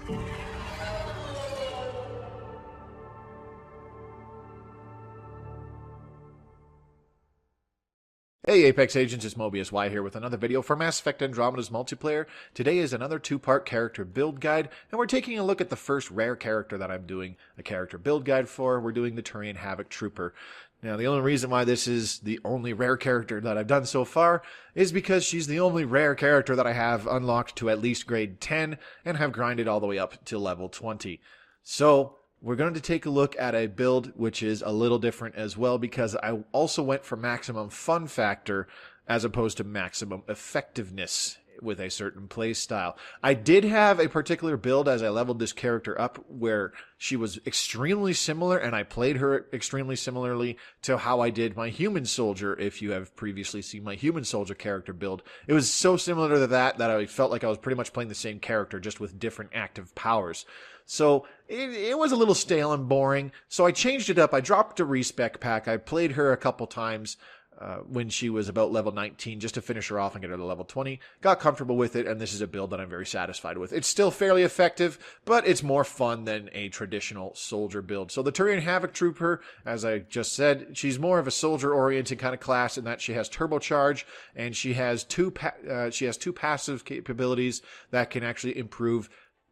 Hey Apex Agents, it's Mobius Y here with another video for Mass Effect Andromeda's multiplayer. Today is another two-part character build guide, and we're taking a look at the first rare character that I'm doing a character build guide for. We're doing the Turian Havoc Trooper. Now, the only reason why this is the only rare character that I've done so far is because she's the only rare character that I have unlocked to at least grade 10 and have grinded all the way up to level 20. So, we're going to take a look at a build which is a little different as well, because I also went for maximum fun factor as opposed to maximum effectiveness with a certain play style. I did have a particular build as I leveled this character up where she was extremely similar, and I played her extremely similarly to how I did my human soldier. If you have previously seen my human soldier character build, it was so similar to that I felt like I was pretty much playing the same character, just with different active powers. So it was a little stale and boring, so I changed it up. I dropped a respec pack. I played her a couple times when she was about level 19, just to finish her off and get her to level 20. Got comfortable with it, and this is a build that I'm very satisfied with. It's still fairly effective, but it's more fun than a traditional soldier build. So the Turian Havoc Trooper, as I just said, she's more of a soldier-oriented kind of class in that she has turbocharge, and she has two passive capabilities that can actually improve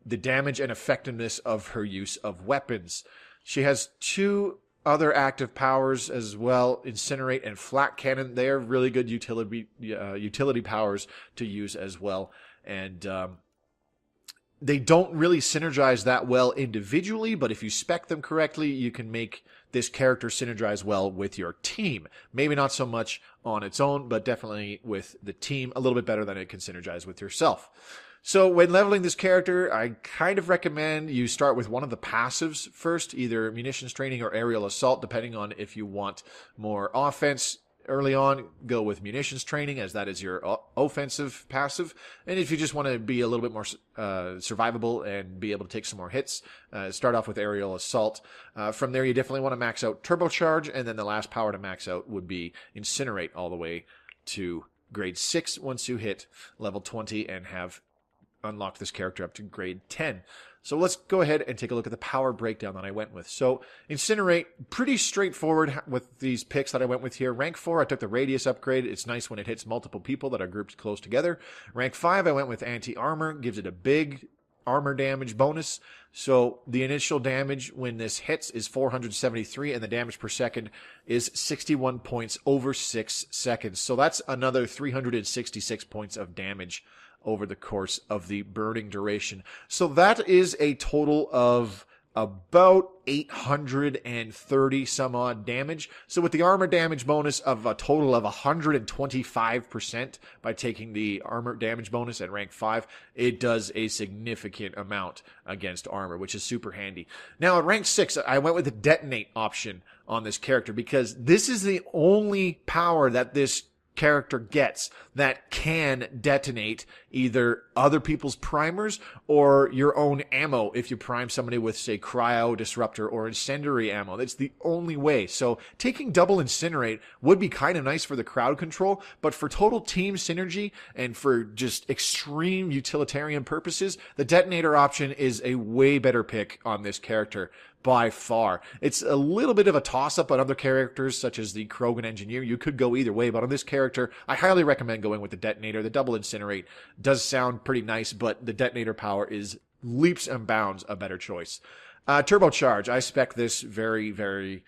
the damage and effectiveness of her use of weapons. She has two other active powers as well, Incinerate and Flak Cannon. They are really good utility powers to use as well. And they don't really synergize that well individually, but if you spec them correctly, you can make this character synergize well with your team. Maybe not so much on its own, but definitely with the team a little bit better than it can synergize with yourself. So when leveling this character, I kind of recommend you start with one of the passives first, either munitions training or aerial assault, depending on if you want more offense early on. Go with munitions training, as that is your offensive passive. And if you just want to be a little bit more survivable and be able to take some more hits, start off with aerial assault. From there, you definitely want to max out turbocharge, and then the last power to max out would be Incinerate all the way to grade 6 once you hit level 20 and have unlocked this character up to grade 10. So let's go ahead and take a look at the power breakdown that I went with. So Incinerate, pretty straightforward with these picks that I went with here. Rank 4, I took the radius upgrade. It's nice when it hits multiple people that are grouped close together. Rank 5, I went with anti-armor, gives it a big armor damage bonus. So the initial damage when this hits is 473, and the damage per second is 61 points over 6 seconds. So that's another 366 points of damage over the course of the burning duration. So that is a total of about 830 some odd damage. So with the armor damage bonus of a total of 125% by taking the armor damage bonus at rank 5, it does a significant amount against armor, which is super handy. Now at rank 6, I went with the detonate option on this character because this is the only power that this character gets that can detonate either other people's primers or your own ammo if you prime somebody with, say, cryo, disruptor, or incendiary ammo. That's the only way. So taking double incinerate would be kind of nice for the crowd control, but for total team synergy and for just extreme utilitarian purposes, the detonator option is a way better pick on this character by far. It's a little bit of a toss-up on other characters, such as the Krogan Engineer. You could go either way, but on this character, I highly recommend going with the detonator. The double incinerate does sound pretty nice, but the detonator power is leaps and bounds a better choice. Turbocharge, I spec this very, very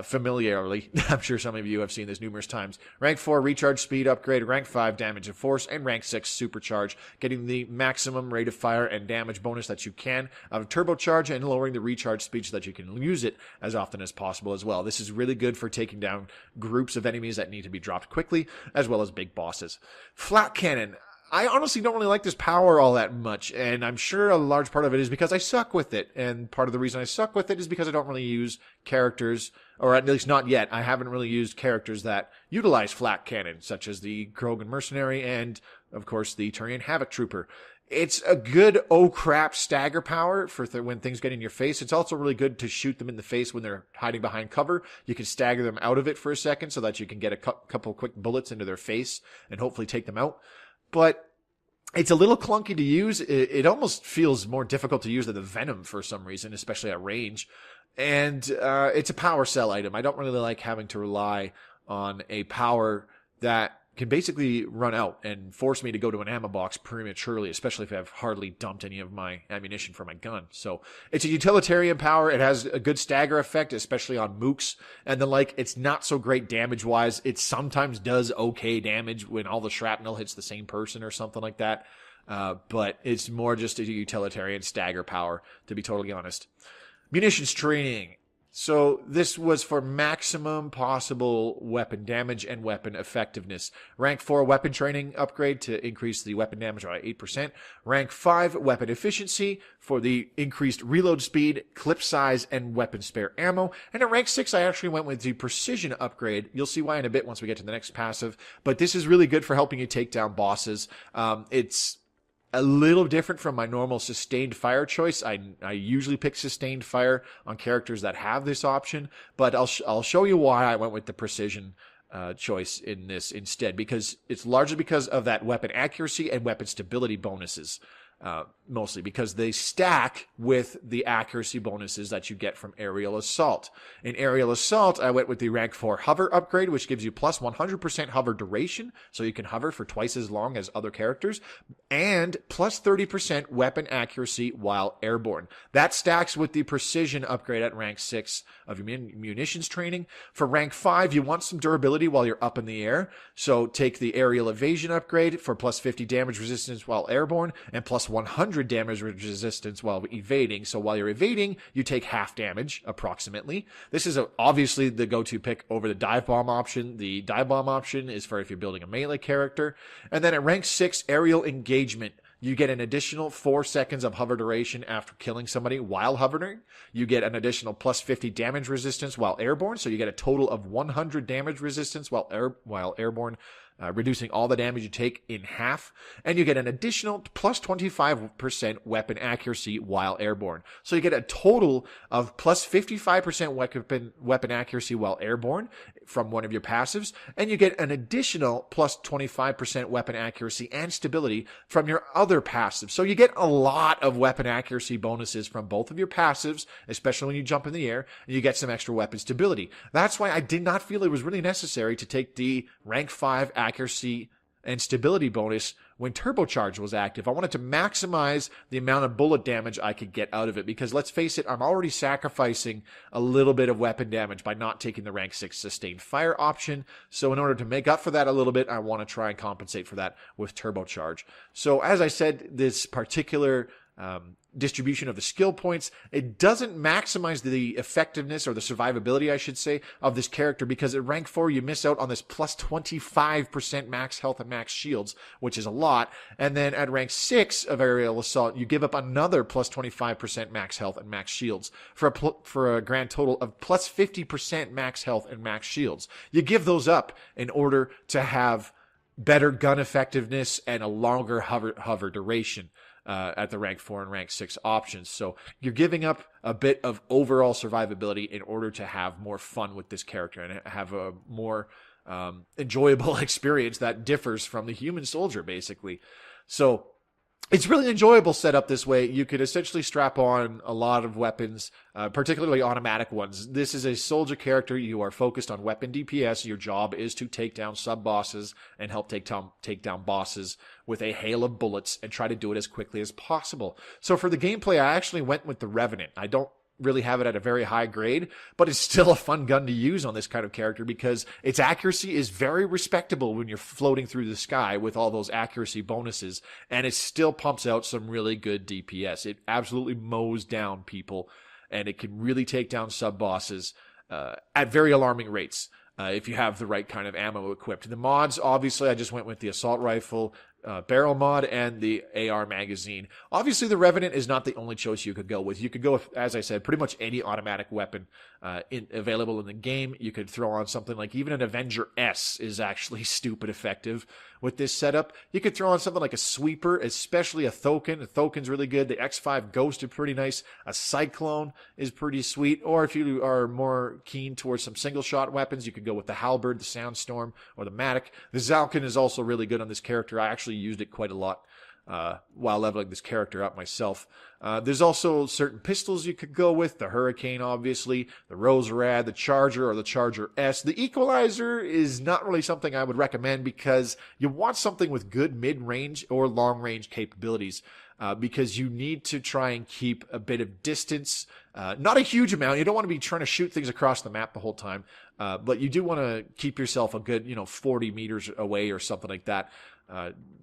familiarly. I'm sure some of you have seen this numerous times. Rank 4 recharge speed upgrade, rank 5 damage and force, and rank 6 supercharge, getting the maximum rate of fire and damage bonus that you can out of turbocharge and lowering the recharge speed so that you can use it as often as possible as well. This is really good for taking down groups of enemies that need to be dropped quickly, as well as big bosses. Flak Cannon, I honestly don't really like this power all that much, and I'm sure a large part of it is because I suck with it, and part of the reason I suck with it is because I don't really use characters, or at least not yet. I haven't really used characters that utilize Flak Cannon, such as the Krogan Mercenary and, of course, the Turian Havoc Trooper. It's a good oh crap stagger power for when things get in your face. It's also really good to shoot them in the face when they're hiding behind cover. You can stagger them out of it for a second so that you can get a couple quick bullets into their face and hopefully take them out. But It's a little clunky to use. It almost feels more difficult to use than the Venom for some reason, especially at range. And it's a power cell item. I don't really like having to rely on a power that can basically run out and force me to go to an ammo box prematurely, especially if I've hardly dumped any of my ammunition for my gun. So it's a utilitarian power. It has a good stagger effect, especially on mooks. And then, like, it's not so great damage-wise. It sometimes does okay damage when all the shrapnel hits the same person or something like that. But it's more just a utilitarian stagger power, to be totally honest. Munitions training. So this was for maximum possible weapon damage and weapon effectiveness. Rank 4 weapon training upgrade to increase the weapon damage by 8%. Rank 5 weapon efficiency for the increased reload speed, clip size, and weapon spare ammo. And at rank 6, I actually went with the precision upgrade. You'll see why in a bit once we get to the next passive. But this is really good for helping you take down bosses. It's a little different from my normal sustained fire choice. I usually pick sustained fire on characters that have this option, but I'll show you why I went with the precision choice in this instead, because it's largely because of that weapon accuracy and weapon stability bonuses. Mostly because they stack with the accuracy bonuses that you get from Aerial Assault. In Aerial Assault, I went with the rank 4 hover upgrade, which gives you plus 100% hover duration, so you can hover for twice as long as other characters, and plus 30% weapon accuracy while airborne. That stacks with the precision upgrade at rank 6 of your munitions training. For rank 5, you want some durability while you're up in the air, so take the Aerial Evasion upgrade for plus 50 damage resistance while airborne, and plus 100 damage resistance while evading. So while you're evading, you take half damage, approximately. This is obviously the go-to pick over the dive bomb option. The dive bomb option is for if you're building a melee character. And then at rank 6, aerial engagement. You get an additional 4 seconds of hover duration after killing somebody while hovering. You get an additional plus 50 damage resistance while airborne. So you get a total of 100 damage resistance while airborne, reducing all the damage you take in half. And you get an additional plus 25% weapon accuracy while airborne. So you get a total of plus 55% weapon accuracy while airborne from one of your passives. And you get an additional plus 25% weapon accuracy and stability from your other passives. So you get a lot of weapon accuracy bonuses from both of your passives, especially when you jump in the air, and you get some extra weapon stability. That's why I did not feel it was really necessary to take the rank 5 accuracy and stability bonus when turbocharge was active. I wanted to maximize the amount of bullet damage I could get out of it, because let's face it, I'm already sacrificing a little bit of weapon damage by not taking the rank 6 sustained fire option. So in order to make up for that a little bit, I want to try and compensate for that with turbocharge. So as I said, this particular distribution of the skill points, it doesn't maximize the effectiveness, or the survivability, I should say, of this character, because at rank 4 you miss out on this plus 25% max health and max shields, which is a lot. And then at rank 6 of Aerial Assault, you give up another plus 25% max health and max shields for a grand total of plus 50% max health and max shields. You give those up in order to have better gun effectiveness and a longer hover duration at the rank 4 and rank 6 options. So you're giving up a bit of overall survivability in order to have more fun with this character and have a more enjoyable experience that differs from the human soldier, basically. So it's really enjoyable setup this way. You could essentially strap on a lot of weapons, particularly automatic ones. This is a soldier character. You are focused on weapon DPS. Your job is to take down sub-bosses and help take down bosses with a hail of bullets and try to do it as quickly as possible. So for the gameplay, I actually went with the Revenant. I don't really have it at a very high grade, but it's still a fun gun to use on this kind of character because its accuracy is very respectable when you're floating through the sky with all those accuracy bonuses, and it still pumps out some really good DPS. It absolutely mows down people, and it can really take down sub-bosses at very alarming rates if you have the right kind of ammo equipped. The mods, obviously, I just went with the assault rifle, barrel mod, and the AR magazine. Obviously, the Revenant is not the only choice you could go with. You could go with, as I said, pretty much any automatic weapon available in the game. You could throw on something like even an Avenger S is actually stupid effective with this setup. You could throw on something like a Sweeper, especially a Thokin. A Thokin's really good. The X5 Ghost is pretty nice. A Cyclone is pretty sweet. Or if you are more keen towards some single-shot weapons, you could go with the Halberd, the Soundstorm, or the Matic. The Zalkin is also really good on this character. I actually used it quite a lot while leveling this character up myself. There's also certain pistols you could go with. The Hurricane, obviously, the Roserad, the Charger, or the Charger S. The Equalizer is not really something I would recommend because you want something with good mid-range or long-range capabilities. Because you need to try and keep a bit of distance, not a huge amount. You don't want to be trying to shoot things across the map the whole time, but you do want to keep yourself a good, 40 meters away or something like that,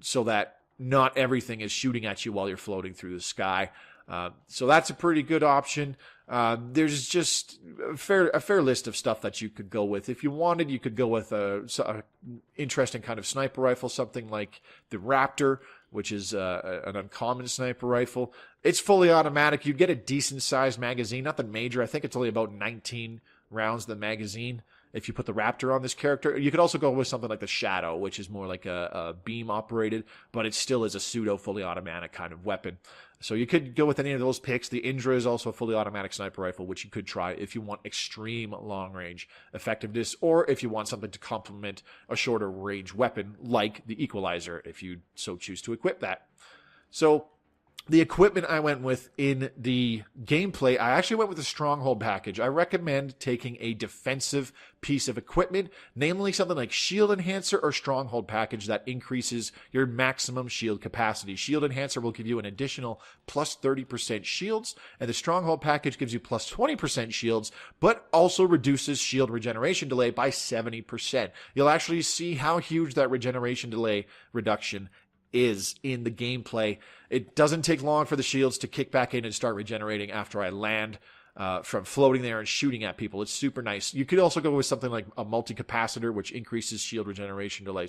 so that not everything is shooting at you while you're floating through the sky. So that's a pretty good option. There's just a fair list of stuff that you could go with. If you wanted, you could go with a interesting kind of sniper rifle, something like the Raptor, which is an uncommon sniper rifle. It's fully automatic. You'd get a decent-sized magazine, nothing major. I think it's only about 19 rounds the magazine if you put the Raptor on this character. You could also go with something like the Shadow, which is more like a beam-operated, but it still is a pseudo-fully automatic kind of weapon. So you could go with any of those picks. The Indra is also a fully automatic sniper rifle, which you could try if you want extreme long-range effectiveness, or if you want something to complement a shorter range weapon, like the Equalizer, if you so choose to equip that. So the equipment I went with in the gameplay, I actually went with the Stronghold package. I recommend taking a defensive piece of equipment, namely something like Shield Enhancer or Stronghold package that increases your maximum shield capacity. Shield Enhancer will give you an additional plus 30% shields, and the Stronghold package gives you plus 20% shields, but also reduces shield regeneration delay by 70%. You'll actually see how huge that regeneration delay reduction is in the gameplay. It doesn't take long for the shields to kick back in and start regenerating after I land from floating there and shooting at people. It's super nice. You could also go with something like a multi-capacitor, which increases shield regeneration delay.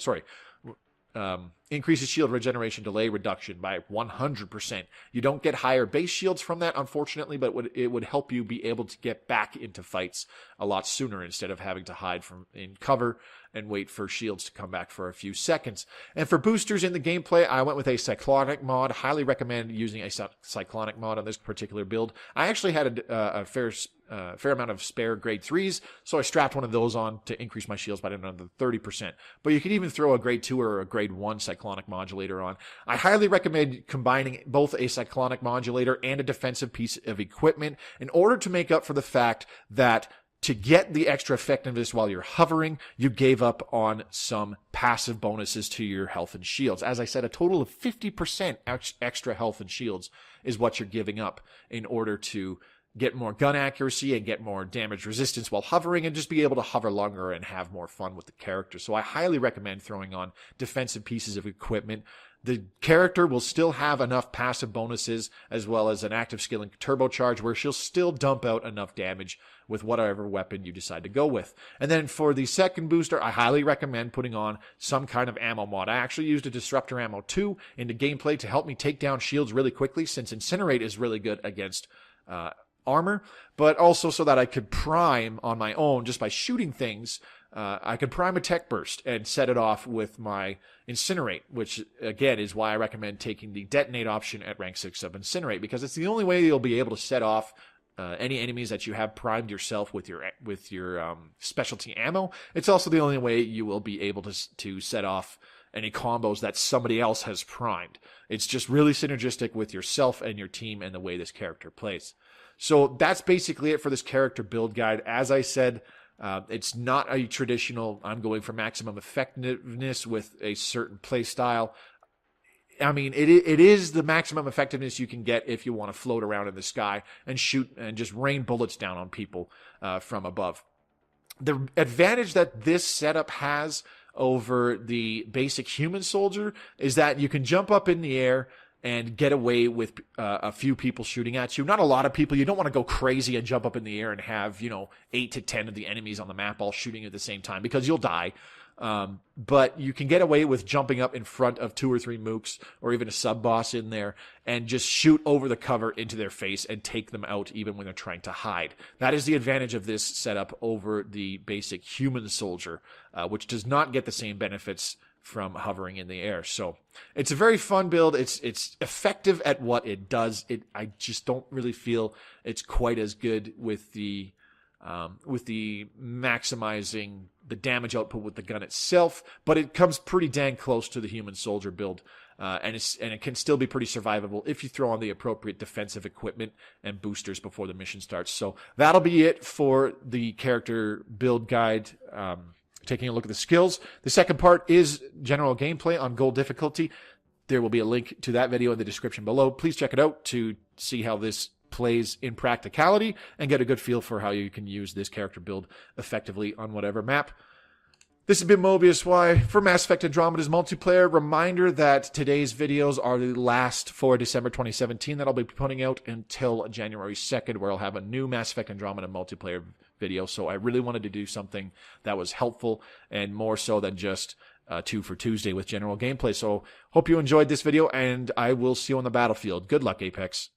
Increases shield regeneration delay reduction by 100%. You don't get higher base shields from that, unfortunately, but it would help you be able to get back into fights a lot sooner instead of having to hide in cover and wait for shields to come back for a few seconds. And for boosters in the gameplay, I went with a Cyclonic mod. Highly recommend using a Cyclonic mod on this particular build. I actually had a fair amount of spare grade 3s, so I strapped one of those on to increase my shields by another 30%. But you can even throw a grade 2 or a grade 1 Cyclonic modulator on. I highly recommend combining both a Cyclonic modulator and a defensive piece of equipment in order to make up for the fact that to get the extra effectiveness while you're hovering, you gave up on some passive bonuses to your health and shields. As I said, a total of 50% extra health and shields is what you're giving up in order to get more gun accuracy and get more damage resistance while hovering and just be able to hover longer and have more fun with the character. So I highly recommend throwing on defensive pieces of equipment. The character will still have enough passive bonuses as well as an active skill and turbocharge where she'll still dump out enough damage with whatever weapon you decide to go with. And then for the second booster, I highly recommend putting on some kind of ammo mod. I actually used a Disruptor Ammo 2 into gameplay to help me take down shields really quickly, since Incinerate is really good against armor, but also so that I could prime on my own just by shooting things. I could prime a Tech Burst and set it off with my Incinerate, which again is why I recommend taking the Detonate option at rank 6 of Incinerate, because it's the only way you'll be able to set off any enemies that you have primed yourself with your specialty ammo. It's also the only way you will be able to set off any combos that somebody else has primed. It's just really synergistic with yourself and your team and the way this character plays. So that's basically it for this character build guide. As I said, it's not a traditional, I'm going for maximum effectiveness with a certain play style. I mean, it is the maximum effectiveness you can get if you want to float around in the sky and shoot and just rain bullets down on people from above. The advantage that this setup has over the basic human soldier is that you can jump up in the air and get away with a few people shooting at you. Not a lot of people. You don't want to go crazy and jump up in the air and have, 8 to 10 of the enemies on the map all shooting at the same time, because you'll die. But you can get away with jumping up in front of 2 or 3 mooks or even a sub-boss in there and just shoot over the cover into their face and take them out even when they're trying to hide. That is the advantage of this setup over the basic human soldier, which does not get the same benefits from hovering in the air. So it's a very fun build. It's effective at what it does. I just don't really feel it's quite as good with the maximizing the damage output with the gun itself, but it comes pretty dang close to the human soldier build and it can still be pretty survivable if you throw on the appropriate defensive equipment and boosters before the mission starts. So that'll be it for the character build guide. Taking a look at the skills. The second part is general gameplay on gold difficulty. There will be a link to that video in the description below. Please check it out to see how this plays in practicality and get a good feel for how you can use this character build effectively on whatever map. This has been Mobius Y for Mass Effect Andromeda's multiplayer. Reminder that today's videos are the last for December 2017 that I'll be putting out until January 2nd, where I'll have a new Mass Effect Andromeda multiplayer video. So I really wanted to do something that was helpful and more so than just 2 for Tuesday with general gameplay. So hope you enjoyed this video, and I will see you on the battlefield. Good luck, Apex.